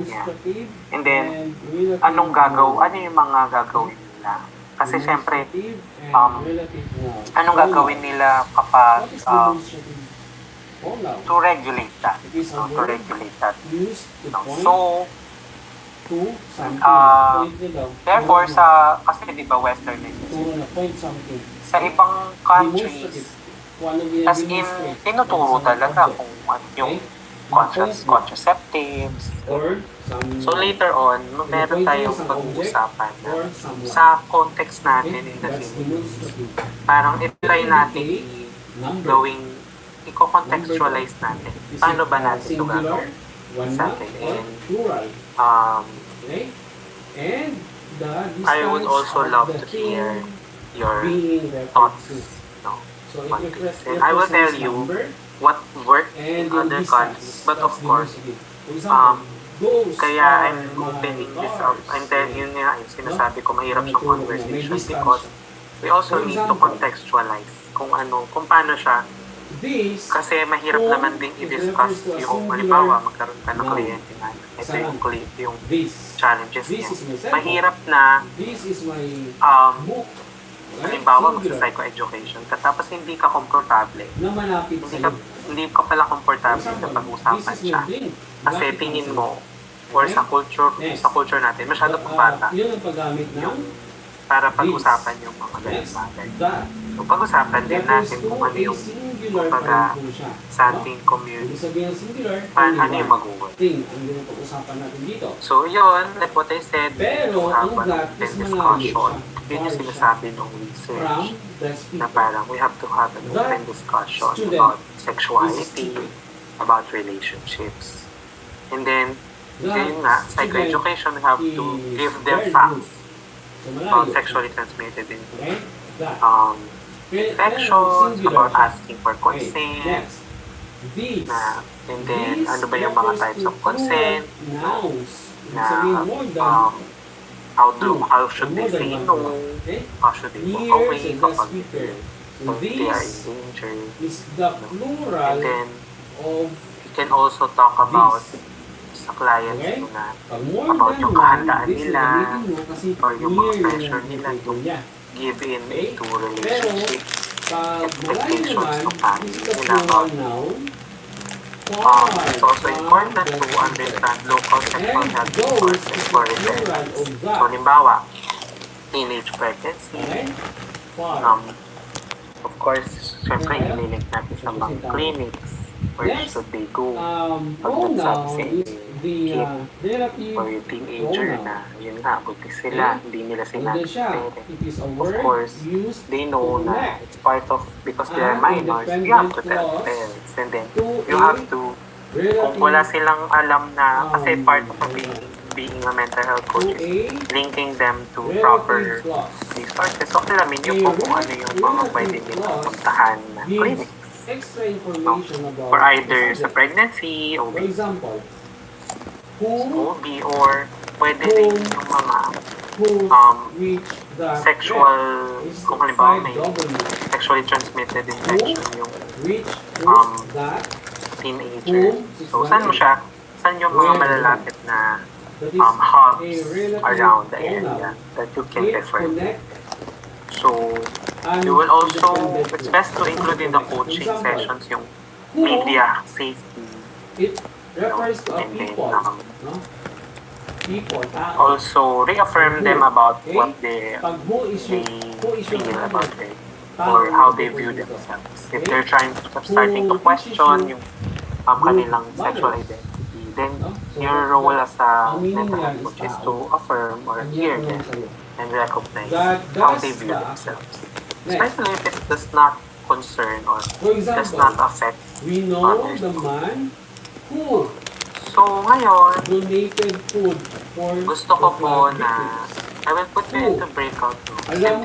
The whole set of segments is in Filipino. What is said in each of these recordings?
Yeah. demonstrative And then, and relative ano yung mga gagawin nila? Kasi syempre, demonstrative and relative anong gagawin nila kapag What is demonstrative pronoun? to regulate that? It is a No, to word regulate that. used to No. point So, to something. Point nyo daw. therefore, Turo mo. kasi di ba Western Turo medicine, na, point something. sa ibang Demonstrative. countries, Kung ano as in, demonstrate. tinuturo talaga kung ano yung contraceptives. Or some So later on, meron tayong pag-uusapan na sa context natin in the Philippines, parang i-try natin gawing, i-contextualize natin. Paano ba natin ito gagawin sa atin? And I would also love to hear your thoughts. No, on this. And I will tell you what worked in other countries. But of course, kaya I'm opening this up. I'm telling you nga, yung sinasabi ko, mahirap siyang conversation because we also need to contextualize kung paano siya. Kasi mahirap naman din i-discuss yung, halimbawa, magkaroon ka ng kliyente na ito yung challenges niya. Mahirap na, halimbawa, magsa-psychoeducation ka, tapos hindi ka komportable. Hindi ka pala komportable na pag-usapan siya. Kasi tingin mo, or sa culture natin, masyado pang bata. Para pag-usapan yung mga ganyan bagay. So, pag-usapan din natin kung ano yung kumbaga sa ating community. Ano yung mag-uwag. So, yun, like what I said, to have an open discussion. Yun yung sinasabi ng research na parang we have to have an open discussion about sexuality, about relationships. And then, yun nga, psychoeducation, we have to give them facts about sexually transmitted infections, about asking for consent, and then ano ba yung mga types of consent, how should they say no, how should they walk away kapag they are in danger. And then, we can also talk about sa clients mo na about yung kahandaan nila or yung mga pressure nila to give in into relationship expectations ng family nila about it's also important to understand local sexual health resources for referrals. So, halimbawa, teenage pregnancy, of course, syempre, ililink natin sa mga clinics. Where should they go? Pag nagsabi sa kid or yung teenager na yun nga, buntis sila, hindi nila sinabi sa parents. Of course, they know na it's part of, because they are minors, you have to tell parents. And then, you have to, kung wala silang alam na, kasi part of being a mental health coach is linking them to proper resources. So, alamin nyo po kung ano yung mga pwede nilang puntahan na clinics. For either sa pregnancy, OB, or pwede din yung mga sexual, kung halimbawa may sexually transmitted infection yung teenager. So, saan yung mga malalapit na hubs around the area that you can refer to. So, you will also, it's best to include in the coaching sessions yung media safety. And then, also reaffirm them about what they feel about it or how they view themselves. If they're starting to question yung kanilang sexual identity, then your role as a mental health coach is to affirm or hear them and recognize how they view themselves. Especially if it does not concern or does not affect others. So ngayon, gusto ko po na I will put you into breakout rooms. And then,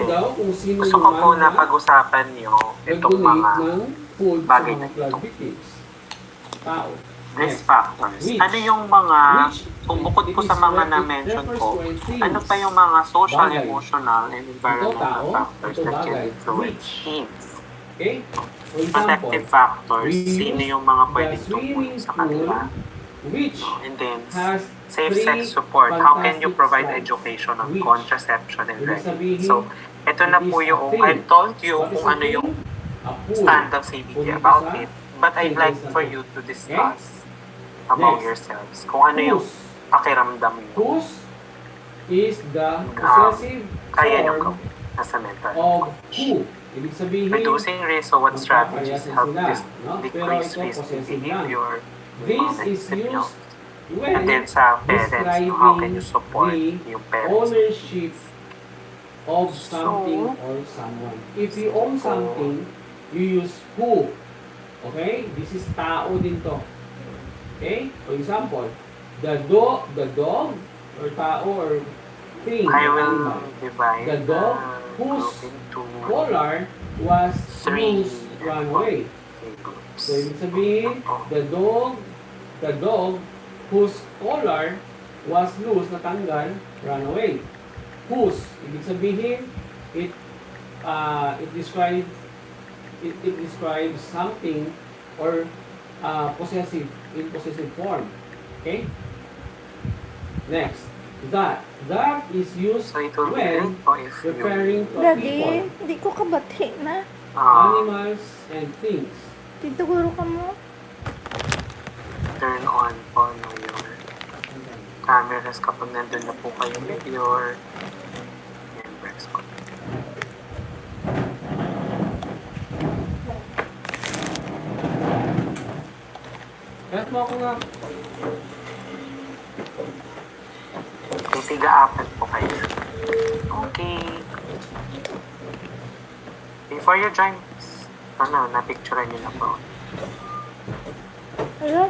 gusto ko po na pag-usapan nyo itong mga bagay na ito. Risk factors. Ano yung mga, kung bukod po sa mga na-mention ko, ano pa yung mga social, emotional, and environmental factors that can influence teens? Protective factors, sino yung mga pwedeng tumulong sa kanila? And then, Safe Three sex support. How can you fantastic provide slides. education on Which, contraception and ibig pregnancy? sabihin, So, ito na it po is a yung, thing. I've told you What is kung a ano thing? yung A pool. stand of CBT Pool about isa, it. But I'd thing like is a for thing. you to discuss among Next. yourselves kung ano yung Whose. pakiramdam nyo. Whose is the possessive Kaya nyo form gawin nasa mental of coach. who. Ibig sabihin, Reducing risk, so what strategies magpapareha help sila, this no? Pero decrease ito, risky possessive lang. behavior? This mga is naisip nyo? used when And then sa parents, no, how can you support describing yung parents? ownership of something or someone. If you own something, you use who. Okay? This is tao din to. Okay? For example, the dog or tao or thing, I or will animal. divide The dog the whose group into collar was three loose run away. groups. So, ibig sabihin, the dog whose collar was loose, natanggal, ran away. Whose, ibig sabihin, it describes something or possessive, in possessive form. Okay? Next, that is used So it will be when great po if referring you to Daddy, people, hindi ko kabati na. animals, and things. Dito guro ka mo. turn on po no, your cameras kapag nandun na po kayo with your members po. Kahit mo ako nga. May tiga-apat po kayo. Okay. Before you join, na-picturean nyo na po. Ano?